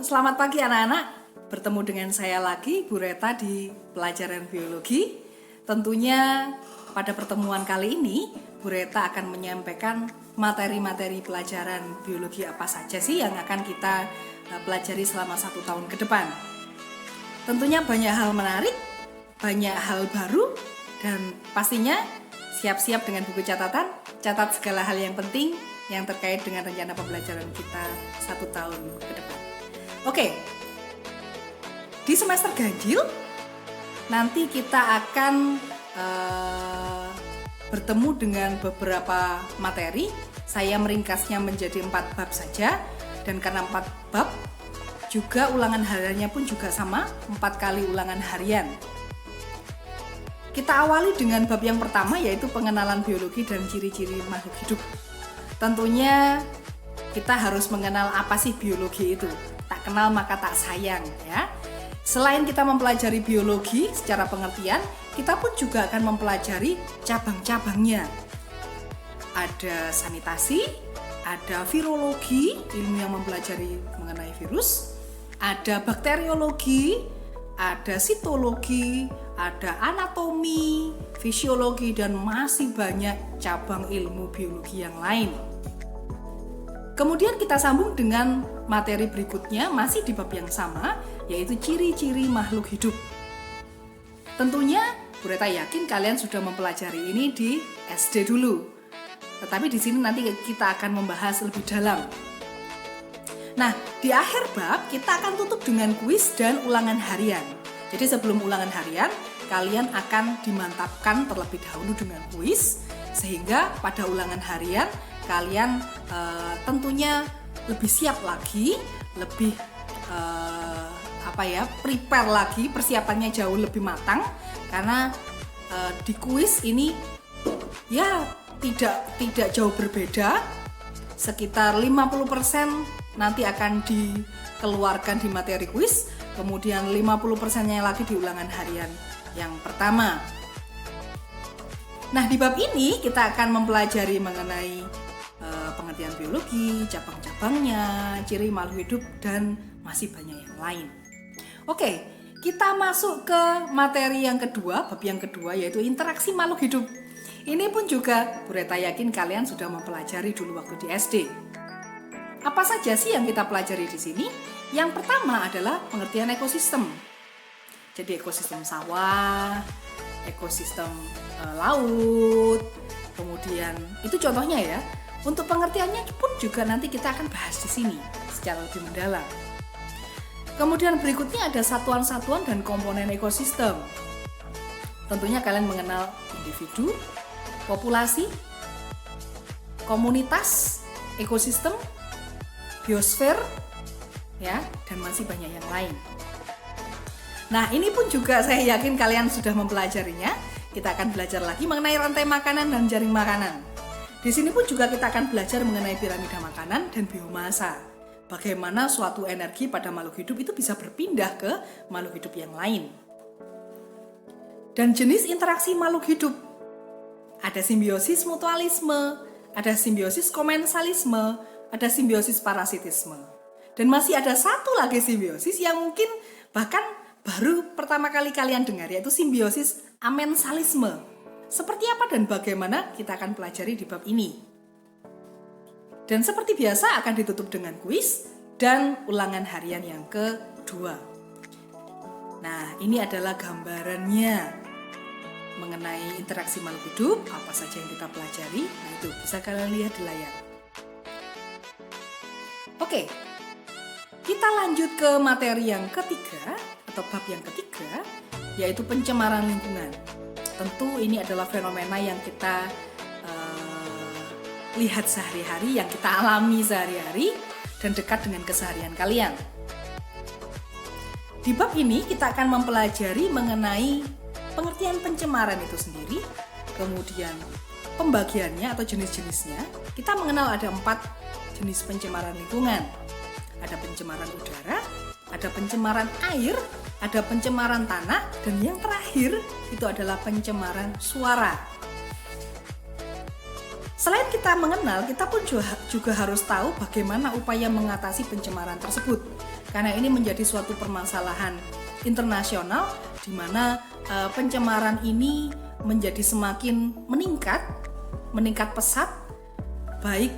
Selamat pagi anak-anak, bertemu dengan saya lagi Bu Reta di pelajaran biologi. Tentunya pada pertemuan kali ini Bu Reta akan menyampaikan materi-materi pelajaran biologi apa saja sih yang akan kita pelajari selama 1 tahun ke depan. Tentunya banyak hal menarik, banyak hal baru, dan pastinya siap-siap dengan buku catatan, catat segala hal yang penting yang terkait dengan rencana pembelajaran kita 1 tahun ke depan. Oke, di semester ganjil nanti kita akan bertemu dengan beberapa materi. Saya meringkasnya menjadi 4 bab saja, dan karena 4 bab juga ulangan hariannya pun juga sama, 4 kali ulangan harian. Kita awali dengan bab yang pertama, yaitu pengenalan biologi dan ciri-ciri makhluk hidup. Tentunya kita harus mengenal apa sih biologi itu. Tak kenal maka tak sayang, ya. Selain kita mempelajari biologi secara pengertian, kita pun juga akan mempelajari cabang-cabangnya. Ada sanitasi, ada virologi, ilmu yang mempelajari mengenai virus, ada bakteriologi, ada sitologi, ada anatomi, fisiologi, dan masih banyak cabang ilmu biologi yang lain. Kemudian kita sambung dengan materi berikutnya, masih di bab yang sama, yaitu ciri-ciri makhluk hidup. Tentunya Bu Reta yakin kalian sudah mempelajari ini di SD dulu. Tetapi di sini nanti kita akan membahas lebih dalam. Nah, di akhir bab kita akan tutup dengan kuis dan ulangan harian. Jadi sebelum ulangan harian, kalian akan dimantapkan terlebih dahulu dengan kuis, sehingga pada ulangan harian kalian tentunya lebih siap lagi, lebih prepare lagi, persiapannya jauh lebih matang, karena di kuis ini ya tidak jauh berbeda, sekitar 50% nanti akan dikeluarkan di materi kuis, kemudian 50%-nya lagi di ulangan harian yang pertama. Nah, di bab ini kita akan mempelajari mengenai pengertian biologi, cabang-cabangnya, ciri makhluk hidup, dan masih banyak yang lain. Oke, kita masuk ke materi yang kedua, bab yang kedua, yaitu interaksi makhluk hidup. Ini pun juga Bu Reta yakin kalian sudah mempelajari dulu waktu di SD. Apa saja sih yang kita pelajari di sini? Yang pertama adalah pengertian ekosistem. Jadi ekosistem sawah, ekosistem laut, kemudian itu contohnya ya. Untuk pengertiannya pun juga nanti kita akan bahas di sini secara lebih mendalam. Kemudian berikutnya ada satuan-satuan dan komponen ekosistem. Tentunya kalian mengenal individu, populasi, komunitas, ekosistem, biosfer, ya, dan masih banyak yang lain. Nah, ini pun juga saya yakin kalian sudah mempelajarinya. Kita akan belajar lagi mengenai rantai makanan dan jaring makanan. Di sini pun juga kita akan belajar mengenai piramida makanan dan biomasa. Bagaimana suatu energi pada makhluk hidup itu bisa berpindah ke makhluk hidup yang lain. Dan jenis interaksi makhluk hidup. Ada simbiosis mutualisme, ada simbiosis komensalisme, ada simbiosis parasitisme. Dan masih ada satu lagi simbiosis yang mungkin bahkan baru pertama kali kalian dengar, yaitu simbiosis amensalisme. Seperti apa dan bagaimana kita akan pelajari di bab ini. Dan seperti biasa akan ditutup dengan kuis dan ulangan harian yang kedua. Nah, ini adalah gambarannya mengenai interaksi makhluk hidup, apa saja yang kita pelajari. Nah, itu bisa kalian lihat di layar. Oke, kita lanjut ke materi yang ketiga atau bab yang ketiga, yaitu pencemaran lingkungan. Tentu ini adalah fenomena yang kita lihat sehari-hari, yang kita alami sehari-hari, dan dekat dengan keseharian kalian. Di bab ini kita akan mempelajari mengenai pengertian pencemaran itu sendiri, kemudian pembagiannya atau jenis-jenisnya. Kita mengenal ada 4 jenis pencemaran lingkungan. Ada pencemaran udara, ada pencemaran air, ada pencemaran tanah, dan yang terakhir itu adalah pencemaran suara. Selain kita mengenal, kita pun juga harus tahu bagaimana upaya mengatasi pencemaran tersebut. karena ini menjadi suatu permasalahan internasional di mana pencemaran ini menjadi semakin meningkat pesat, baik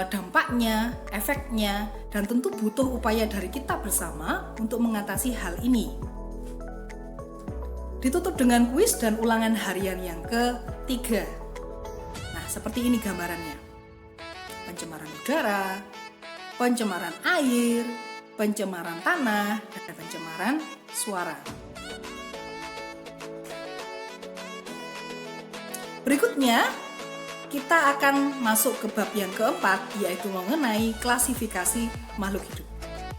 dampaknya, efeknya, dan tentu butuh upaya dari kita bersama untuk mengatasi hal ini. Ditutup dengan kuis dan ulangan harian yang ketiga. Nah, seperti ini gambarannya. Pencemaran udara, pencemaran air, pencemaran tanah, dan pencemaran suara. Berikutnya, kita akan masuk ke bab yang keempat, yaitu mengenai klasifikasi makhluk hidup.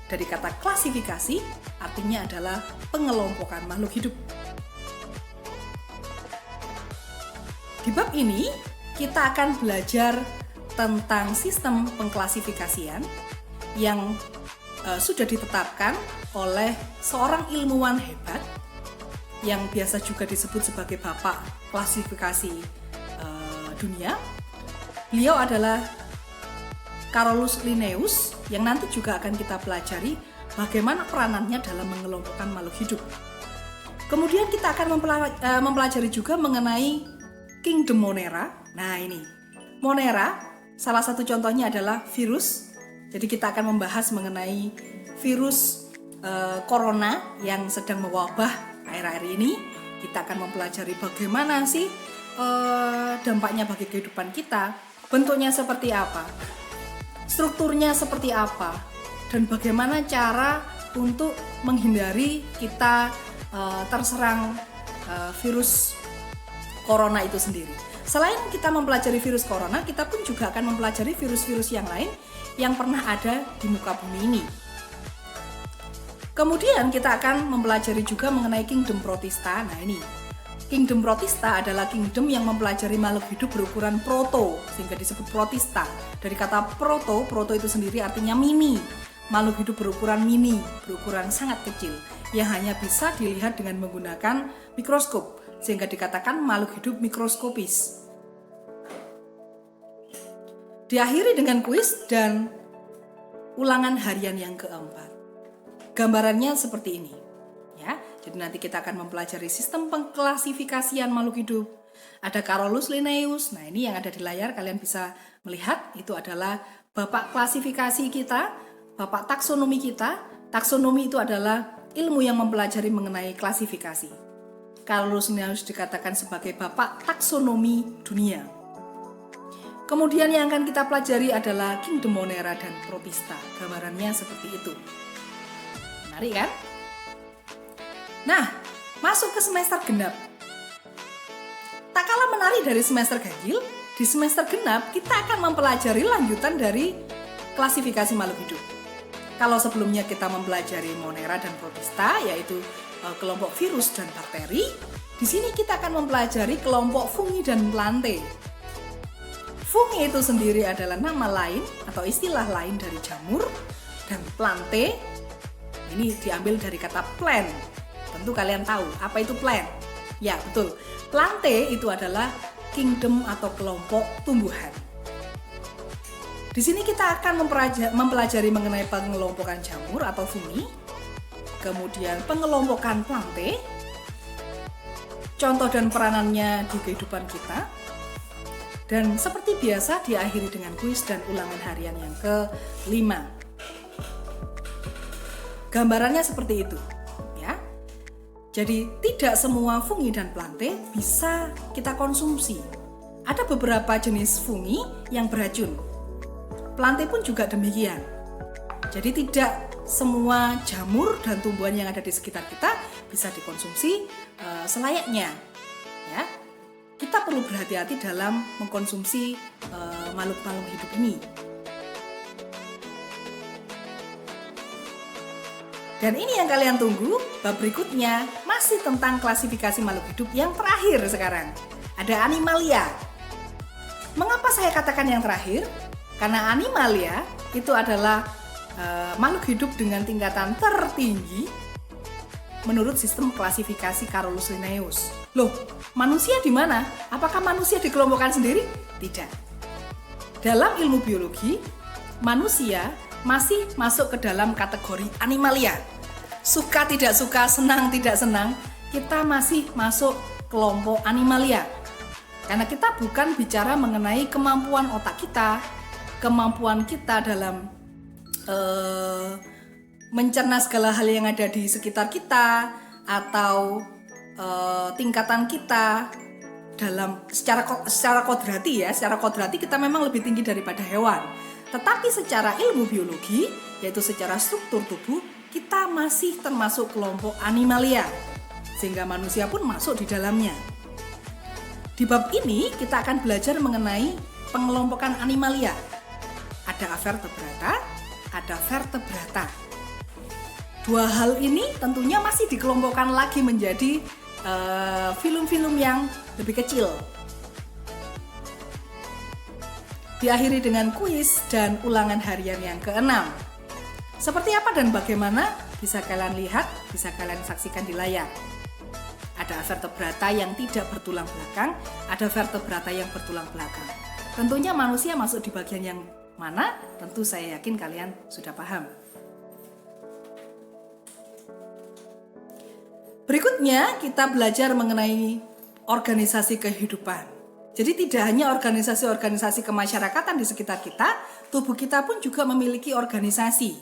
Dari kata klasifikasi, artinya adalah pengelompokan makhluk hidup. Di bab ini, kita akan belajar tentang sistem pengklasifikasian yang sudah ditetapkan oleh seorang ilmuwan hebat yang biasa juga disebut sebagai bapak klasifikasi dunia. Beliau adalah Carolus Linnaeus yang nanti juga akan kita pelajari bagaimana peranannya dalam mengelompokkan makhluk hidup. Kemudian kita akan mempelajari juga mengenai Kingdom Monera. Nah ini, Monera salah satu contohnya adalah virus. Jadi kita akan membahas mengenai virus corona yang sedang mewabah akhir-akhir ini. Kita akan mempelajari bagaimana sih dampaknya bagi kehidupan kita, bentuknya seperti apa, strukturnya seperti apa, dan bagaimana cara untuk menghindari kita terserang virus corona itu sendiri. Selain kita mempelajari virus corona, kita pun juga akan mempelajari virus-virus yang lain yang pernah ada di muka bumi ini. Kemudian kita akan mempelajari juga mengenai Kingdom Protista. Nah ini, Kingdom Protista adalah kingdom yang mempelajari makhluk hidup berukuran proto, sehingga disebut protista. Dari kata proto itu sendiri artinya mini. Makhluk hidup berukuran mini, berukuran sangat kecil, yang hanya bisa dilihat dengan menggunakan mikroskop, sehingga dikatakan makhluk hidup mikroskopis. Diakhiri dengan kuis dan ulangan harian yang keempat. Gambarannya seperti ini, ya. Jadi nanti kita akan mempelajari sistem pengklasifikasian makhluk hidup. Ada Carolus Linnaeus. Nah, ini yang ada di layar kalian bisa melihat, itu adalah bapak klasifikasi kita, bapak taksonomi kita. Taksonomi itu adalah ilmu yang mempelajari mengenai klasifikasi. Carolus Linnaeus dikatakan sebagai bapak taksonomi dunia. Kemudian yang akan kita pelajari adalah Kingdom Monera dan Protista. Gambarannya seperti itu. Menarik kan? Nah, masuk ke semester genap. Tak kalah menarik dari semester ganjil, di semester genap kita akan mempelajari lanjutan dari klasifikasi makhluk hidup. Kalau sebelumnya kita mempelajari Monera dan Protista, yaitu kelompok virus dan bakteri, di sini kita akan mempelajari kelompok fungi dan plante. Fungi itu sendiri adalah nama lain atau istilah lain dari jamur, dan plante ini diambil dari kata plant. Tentu kalian tahu apa itu plant. Ya betul, plante itu adalah kingdom atau kelompok tumbuhan. Di sini kita akan mempelajari mengenai pengelompokan jamur atau fungi, kemudian pengelompokan plante, contoh dan peranannya di kehidupan kita, dan seperti biasa diakhiri dengan kuis dan ulangan harian yang ke-5. Gambarannya seperti itu, ya. Jadi tidak semua fungi dan plante bisa kita konsumsi. Ada beberapa jenis fungi yang beracun. Plante pun juga demikian. Jadi tidak semua jamur dan tumbuhan yang ada di sekitar kita bisa dikonsumsi selayaknya. Ya, kita perlu berhati-hati dalam mengkonsumsi makhluk-makhluk hidup ini. Dan ini yang kalian tunggu, bab berikutnya masih tentang klasifikasi makhluk hidup yang terakhir sekarang. Ada animalia. Mengapa saya katakan yang terakhir? Karena animalia itu adalah makhluk hidup dengan tingkatan tertinggi menurut sistem klasifikasi Carolus Linnaeus. Loh, manusia di mana? Apakah manusia dikelompokkan sendiri? Tidak. Dalam ilmu biologi, manusia masih masuk ke dalam kategori animalia. Suka tidak suka, senang tidak senang, kita masih masuk kelompok animalia. Karena kita bukan bicara mengenai kemampuan otak kita, kemampuan kita dalam mencerna segala hal yang ada di sekitar kita, atau tingkatan kita dalam secara kodrati ya, secara kodrati kita memang lebih tinggi daripada hewan. Tetapi secara ilmu biologi, yaitu secara struktur tubuh, kita masih termasuk kelompok animalia, sehingga manusia pun masuk di dalamnya. Di bab ini kita akan belajar mengenai pengelompokan animalia. Ada avertebrata, ada vertebrata. Dua hal ini tentunya masih dikelompokkan lagi menjadi filum-filum yang lebih kecil. Diakhiri dengan kuis dan ulangan harian yang ke-6. Seperti apa dan bagaimana bisa kalian lihat, bisa kalian saksikan di layar. Ada vertebrata yang tidak bertulang belakang, ada vertebrata yang bertulang belakang. Tentunya manusia masuk di bagian yang mana? Tentu saya yakin kalian sudah paham. Berikutnya kita belajar mengenai organisasi kehidupan. Jadi tidak hanya organisasi-organisasi kemasyarakatan di sekitar kita, tubuh kita pun juga memiliki organisasi.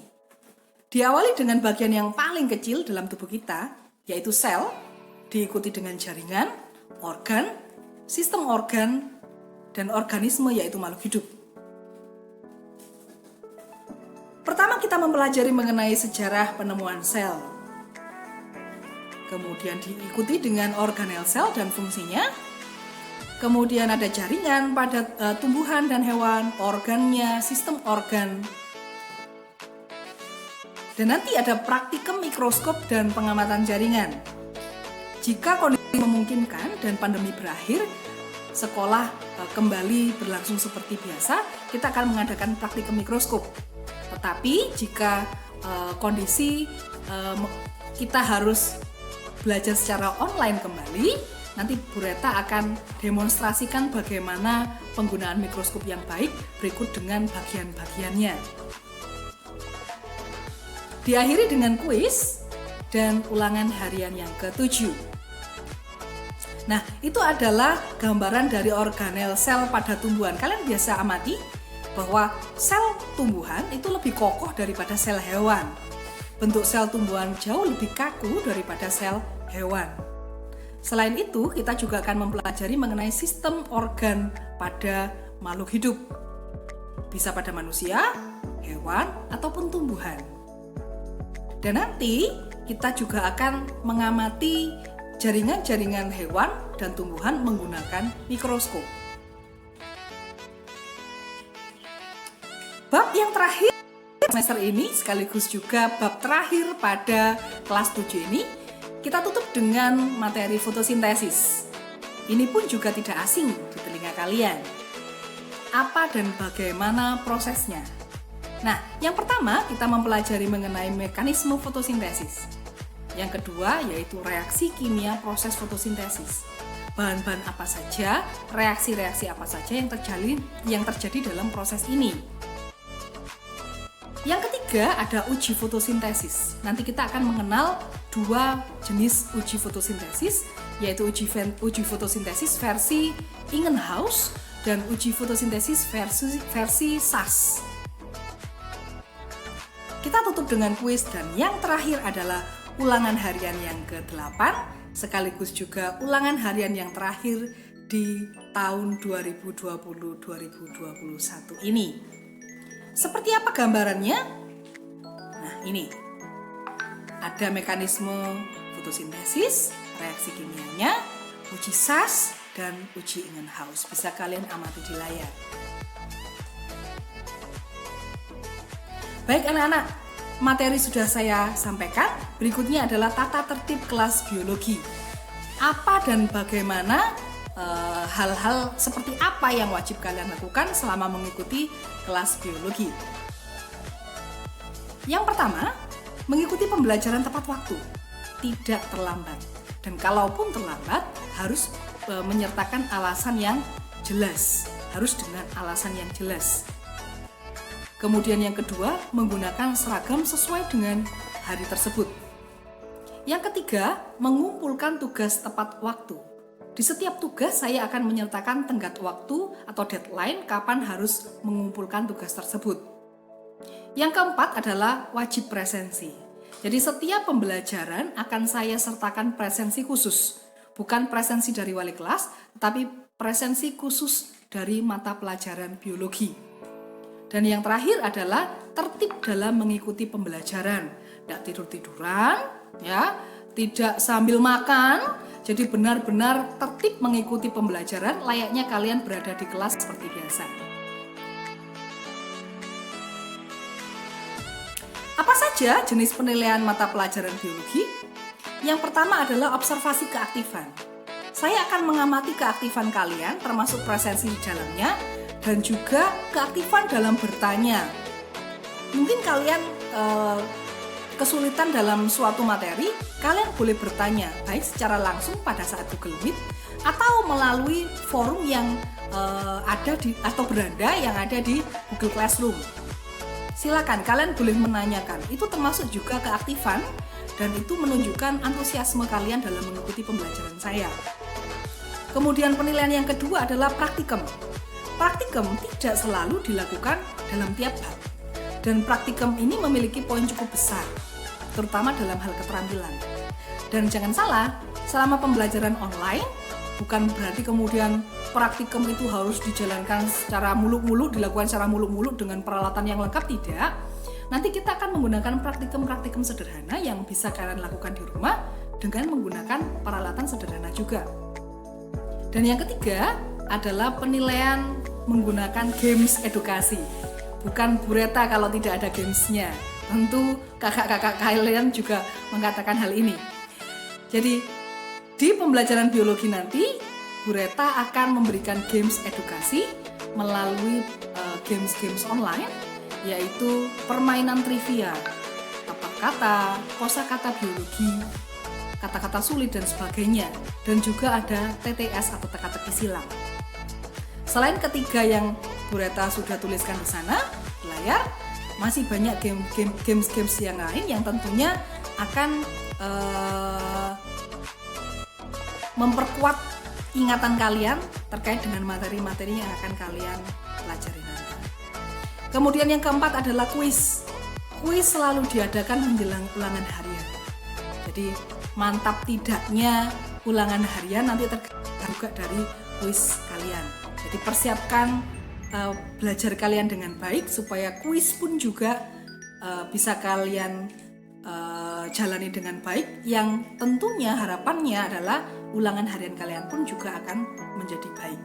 Diawali dengan bagian yang paling kecil dalam tubuh kita, yaitu sel, diikuti dengan jaringan, organ, sistem organ, dan organisme yaitu makhluk hidup. Pertama kita mempelajari mengenai sejarah penemuan sel. Kemudian diikuti dengan organel sel dan fungsinya. Kemudian ada jaringan pada tumbuhan dan hewan, organnya, sistem organ. Dan nanti ada praktikum mikroskop dan pengamatan jaringan. Jika kondisi memungkinkan dan pandemi berakhir, sekolah kembali berlangsung seperti biasa, kita akan mengadakan praktikum mikroskop. Tetapi jika kondisi kita harus belajar secara online kembali, nanti Bu Reta akan demonstrasikan bagaimana penggunaan mikroskop yang baik berikut dengan bagian-bagiannya. Diakhiri dengan kuis dan ulangan harian yang ke-7. Nah, itu adalah gambaran dari organel sel pada tumbuhan. Kalian biasa amati bahwa sel tumbuhan itu lebih kokoh daripada sel hewan. Bentuk sel tumbuhan jauh lebih kaku daripada sel hewan. Selain itu, kita juga akan mempelajari mengenai sistem organ pada makhluk hidup. Bisa pada manusia, hewan, ataupun tumbuhan. Dan nanti kita juga akan mengamati jaringan-jaringan hewan dan tumbuhan menggunakan mikroskop. Bab yang terakhir semester ini sekaligus juga bab terakhir pada kelas 7 ini, kita tutup dengan materi fotosintesis. Ini pun juga tidak asing di telinga kalian. Apa dan bagaimana prosesnya? Nah, yang pertama kita mempelajari mengenai mekanisme fotosintesis. Yang kedua yaitu reaksi kimia proses fotosintesis. Bahan-bahan apa saja, reaksi-reaksi apa saja yang terjadi dalam proses ini. Yang ketiga ada uji fotosintesis. Nanti kita akan mengenal dua jenis uji fotosintesis, yaitu uji fotosintesis versi Ingenhousz dan uji fotosintesis versi SAS. Kita tutup dengan kuis dan yang terakhir adalah ulangan harian yang ke-8 sekaligus juga ulangan harian yang terakhir di tahun 2020-2021 ini. Seperti apa gambarannya? Nah, ini. Ada mekanisme fotosintesis, reaksi kimianya, uji SAS, dan uji Ingenhousz. Bisa kalian amati di layar. Baik anak-anak, materi sudah saya sampaikan. Berikutnya adalah tata tertib kelas biologi. Apa dan bagaimana hal-hal seperti apa yang wajib kalian lakukan selama mengikuti kelas biologi. Yang pertama, mengikuti pembelajaran tepat waktu, tidak terlambat. Dan kalaupun terlambat, harus menyertakan alasan yang jelas, harus dengan alasan yang jelas. Kemudian yang kedua, menggunakan seragam sesuai dengan hari tersebut. Yang ketiga, mengumpulkan tugas tepat waktu. Di setiap tugas saya akan menyertakan tenggat waktu atau deadline kapan harus mengumpulkan tugas tersebut. Yang keempat adalah wajib presensi. Jadi setiap pembelajaran akan saya sertakan presensi khusus. Bukan presensi dari wali kelas, tetapi presensi khusus dari mata pelajaran biologi. Dan yang terakhir adalah tertib dalam mengikuti pembelajaran. Tidak tidur-tiduran, ya, tidak sambil makan. Jadi benar-benar tertib mengikuti pembelajaran, layaknya kalian berada di kelas seperti biasa. Apa saja jenis penilaian mata pelajaran biologi? Yang pertama adalah observasi keaktifan. Saya akan mengamati keaktifan kalian, termasuk presensi di dalamnya, dan juga keaktifan dalam bertanya. Mungkin kalian kesulitan dalam suatu materi, kalian boleh bertanya, baik secara langsung pada saat Google Meet, atau melalui forum yang ada di atau beranda yang ada di Google Classroom. Silakan, kalian boleh menanyakan. Itu termasuk juga keaktifan, dan itu menunjukkan antusiasme kalian dalam mengikuti pembelajaran saya. Kemudian penilaian yang kedua adalah praktikum. Praktikum tidak selalu dilakukan dalam tiap bab. Dan praktikum ini memiliki poin cukup besar, terutama dalam hal keterampilan. Dan jangan salah, selama pembelajaran online, bukan berarti kemudian praktikum itu harus dijalankan secara muluk-muluk, dilakukan secara muluk-muluk dengan peralatan yang lengkap, tidak. Nanti kita akan menggunakan praktikum-praktikum sederhana yang bisa kalian lakukan di rumah dengan menggunakan peralatan sederhana juga. Dan yang ketiga adalah penilaian menggunakan games edukasi. Bukan bureta kalau tidak ada gamesnya. Tentu kakak-kakak kalian juga mengatakan hal ini. Jadi di pembelajaran biologi nanti, bureta akan memberikan games edukasi melalui games-games online, yaitu permainan trivia, tapak kata, kosakata biologi, kata-kata sulit dan sebagainya, dan juga ada TTS atau teka-teki silang. Selain ketiga yang bureta sudah tuliskan di sana di layar, masih banyak games yang lain yang tentunya akan memperkuat ingatan kalian terkait dengan materi-materi yang akan kalian pelajari nanti. Kemudian yang keempat adalah kuis. Kuis selalu diadakan menjelang ulangan harian. Jadi mantap tidaknya ulangan harian nanti tergantung juga dari kuis kalian. Jadi persiapkan belajar kalian dengan baik supaya kuis pun juga bisa kalian jalani dengan baik, yang tentunya harapannya adalah ulangan harian kalian pun juga akan menjadi baik.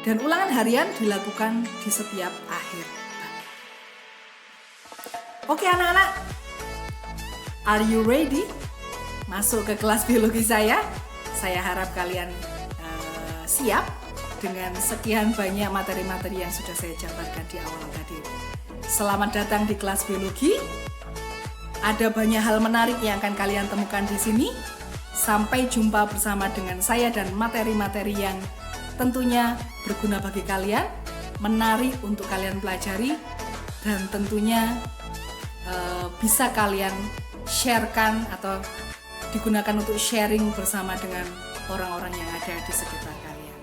Dan ulangan harian dilakukan di setiap akhir pagi. Oke anak-anak, are you ready? Masuk ke kelas biologi saya? Saya harap kalian siap dengan sekian banyak materi-materi yang sudah saya jabarkan di awal tadi. Selamat datang di kelas biologi. Ada banyak hal menarik yang akan kalian temukan di sini. Sampai jumpa bersama dengan saya dan materi-materi yang tentunya berguna bagi kalian, menarik untuk kalian pelajari, dan tentunya bisa kalian sharekan atau digunakan untuk sharing bersama dengan orang-orang yang ada di sekitar kalian.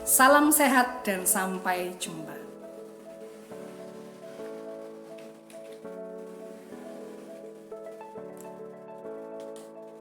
Salam sehat dan sampai jumpa.